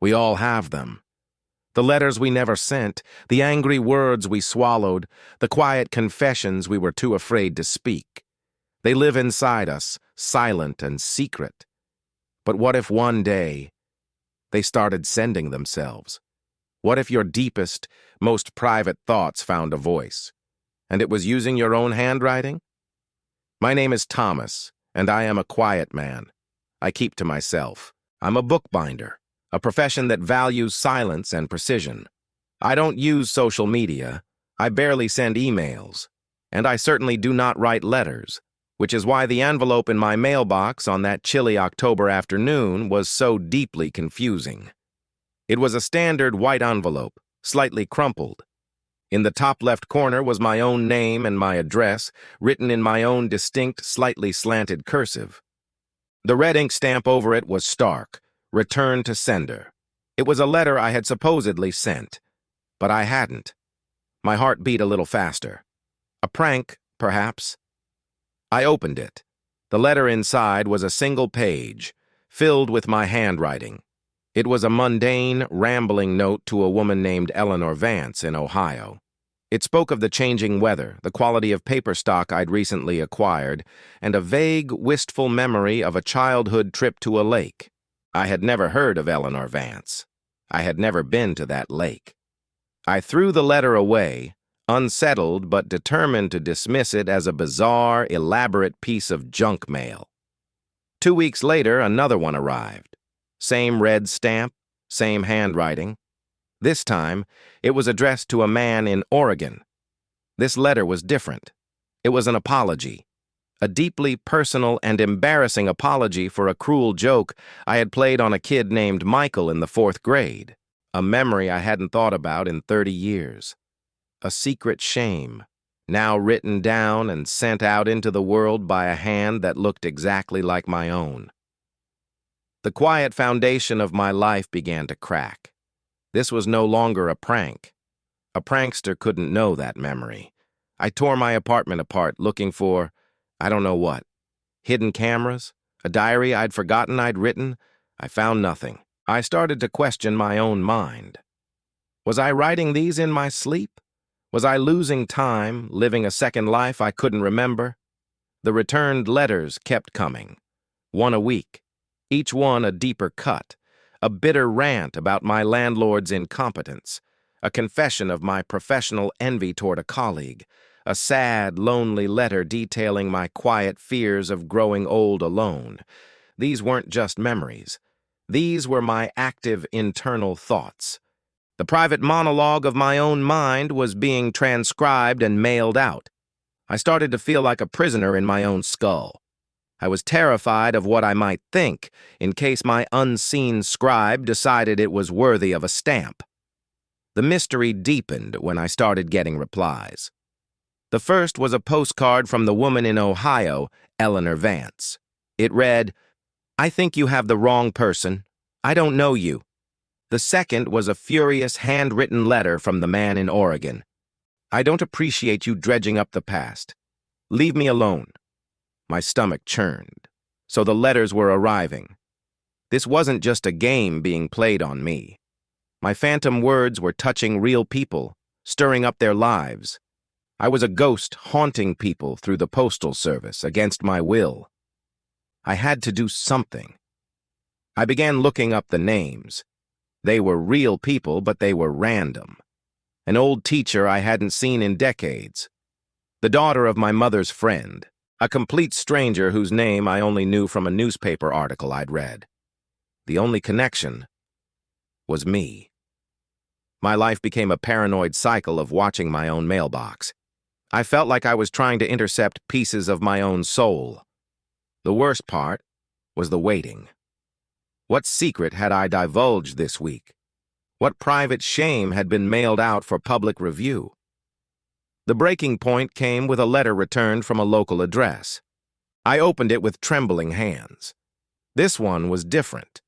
We all have them. The letters we never sent, the angry words we swallowed, the quiet confessions we were too afraid to speak. They live inside us, silent and secret. But what if one day they started sending themselves? What if your deepest, most private thoughts found a voice? And it was using your own handwriting? My name is Thomas, and I am a quiet man. I keep to myself. I'm a bookbinder, a profession that values silence and precision. I don't use social media. I barely send emails. And I certainly do not write letters, which is why the envelope in my mailbox on that chilly October afternoon was so deeply confusing. It was a standard white envelope, slightly crumpled. In the top left corner was my own name and my address, written in my own distinct, slightly slanted cursive. The red ink stamp over it was stark, "Return to sender." It was a letter I had supposedly sent, but I hadn't. My heart beat a little faster. A prank, perhaps. I opened it. The letter inside was a single page, filled with my handwriting. It was a mundane, rambling note to a woman named Eleanor Vance in Ohio. It spoke of the changing weather, the quality of paper stock I'd recently acquired, and a vague, wistful memory of a childhood trip to a lake. I had never heard of Eleanor Vance. I had never been to that lake. I threw the letter away, unsettled but determined to dismiss it as a bizarre, elaborate piece of junk mail. 2 weeks later, another one arrived. Same red stamp, same handwriting. This time, it was addressed to a man in Oregon. This letter was different. It was an apology. A deeply personal and embarrassing apology for a cruel joke I had played on a kid named Michael in the 4th grade. A memory I hadn't thought about in 30 years. A secret shame, now written down and sent out into the world by a hand that looked exactly like my own. The quiet foundation of my life began to crack. This was no longer a prank. A prankster couldn't know that memory. I tore my apartment apart looking for, I don't know what. Hidden cameras? A diary I'd forgotten I'd written? I found nothing. I started to question my own mind. Was I writing these in my sleep? Was I losing time, living a second life I couldn't remember? The returned letters kept coming, one a week, each one a deeper cut, a bitter rant about my landlord's incompetence, a confession of my professional envy toward a colleague, a sad, lonely letter detailing my quiet fears of growing old alone. These weren't just memories. These were my active internal thoughts. The private monologue of my own mind was being transcribed and mailed out. I started to feel like a prisoner in my own skull. I was terrified of what I might think in case my unseen scribe decided it was worthy of a stamp. The mystery deepened when I started getting replies. The first was a postcard from the woman in Ohio, Eleanor Vance. It read, "I think you have the wrong person. I don't know you." The second was a furious handwritten letter from the man in Oregon. "I don't appreciate you dredging up the past. Leave me alone." My stomach churned. So the letters were arriving. This wasn't just a game being played on me. My phantom words were touching real people, stirring up their lives. I was a ghost haunting people through the postal service against my will. I had to do something. I began looking up the names. They were real people, but they were random. An old teacher I hadn't seen in decades. The daughter of my mother's friend. A complete stranger whose name I only knew from a newspaper article I'd read. The only connection was me. My life became a paranoid cycle of watching my own mailbox. I felt like I was trying to intercept pieces of my own soul. The worst part was the waiting. What secret had I divulged this week? What private shame had been mailed out for public review? The breaking point came with a letter returned from a local address. I opened it with trembling hands. This one was different.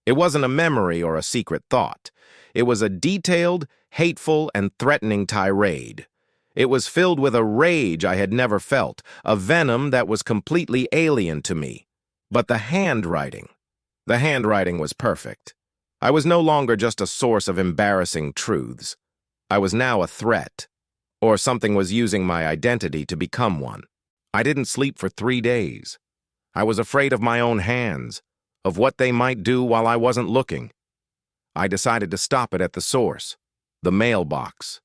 It wasn't a memory or a secret thought. It was a detailed, hateful, and threatening tirade. It was filled with a rage I had never felt, a venom that was completely alien to me. But the handwriting was perfect. I was no longer just a source of embarrassing truths. I was now a threat, or something was using my identity to become one. I didn't sleep for 3 days. I was afraid of my own hands, of what they might do while I wasn't looking. I decided to stop it at the source, the mailbox.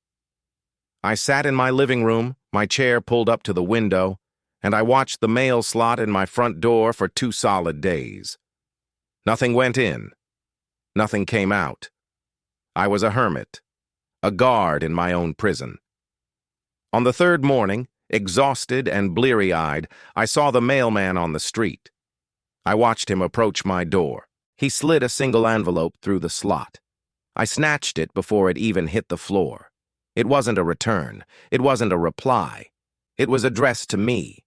I sat in my living room, my chair pulled up to the window, and I watched the mail slot in my front door for 2 solid days. Nothing went in. Nothing came out. I was a hermit, a guard in my own prison. On the 3rd morning, exhausted and bleary-eyed, I saw the mailman on the street. I watched him approach my door. He slid a single envelope through the slot. I snatched it before it even hit the floor. It wasn't a return. It wasn't a reply. It was addressed to me,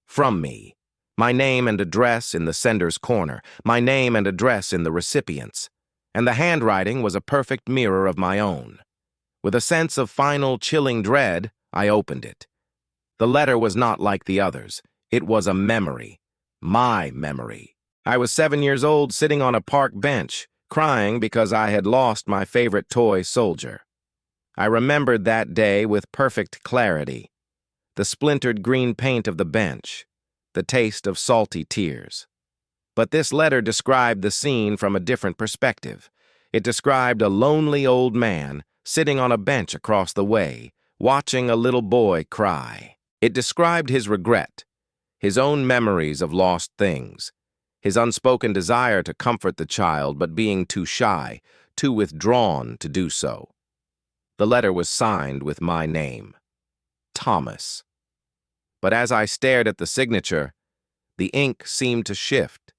from me. My name and address in the sender's corner, my name and address in the recipient's. And the handwriting was a perfect mirror of my own. With a sense of final chilling dread, I opened it. The letter was not like the others. It was a memory. My memory. I was 7 years old, sitting on a park bench, crying because I had lost my favorite toy soldier. I remembered that day with perfect clarity. The splintered green paint of the bench, the taste of salty tears. But this letter described the scene from a different perspective. It described a lonely old man sitting on a bench across the way, watching a little boy cry. It described his regret, his own memories of lost things, his unspoken desire to comfort the child but being too shy, too withdrawn to do so. The letter was signed with my name, Thomas. But as I stared at the signature, the ink seemed to shift,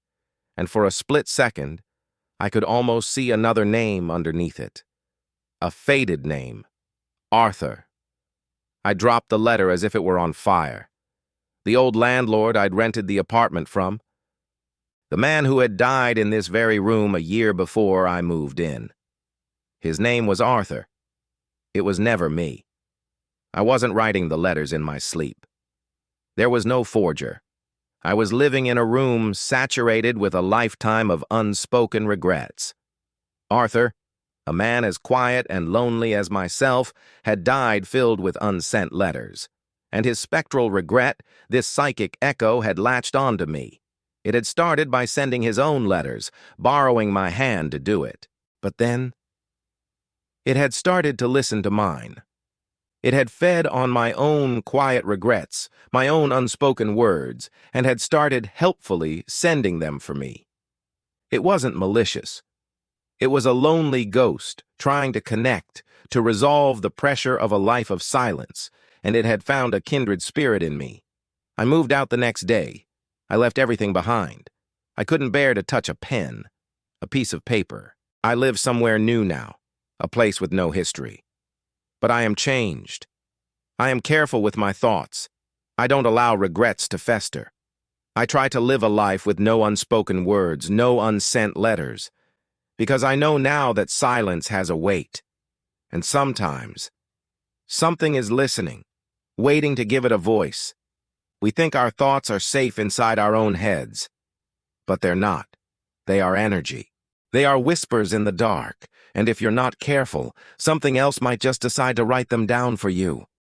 and for a split second, I could almost see another name underneath it. A faded name, Arthur. I dropped the letter as if it were on fire. The old landlord I'd rented the apartment from. The man who had died in this very room a year before I moved in. His name was Arthur. It was never me. I wasn't writing the letters in my sleep. There was no forger. I was living in a room saturated with a lifetime of unspoken regrets. Arthur, a man as quiet and lonely as myself, had died filled with unsent letters. And his spectral regret, this psychic echo, had latched onto me. It had started by sending his own letters, borrowing my hand to do it. But then, it had started to listen to mine. It had fed on my own quiet regrets, my own unspoken words, and had started helpfully sending them for me. It wasn't malicious. It was a lonely ghost trying to connect, to resolve the pressure of a life of silence, and it had found a kindred spirit in me. I moved out the next day. I left everything behind. I couldn't bear to touch a pen, a piece of paper. I live somewhere new now, a place with no history. But I am changed. I am careful with my thoughts. I don't allow regrets to fester. I try to live a life with no unspoken words, no unsent letters, because I know now that silence has a weight. And sometimes, something is listening, waiting to give it a voice. We think our thoughts are safe inside our own heads, but they're not. They are energy. They are whispers in the dark, and if you're not careful, something else might just decide to write them down for you.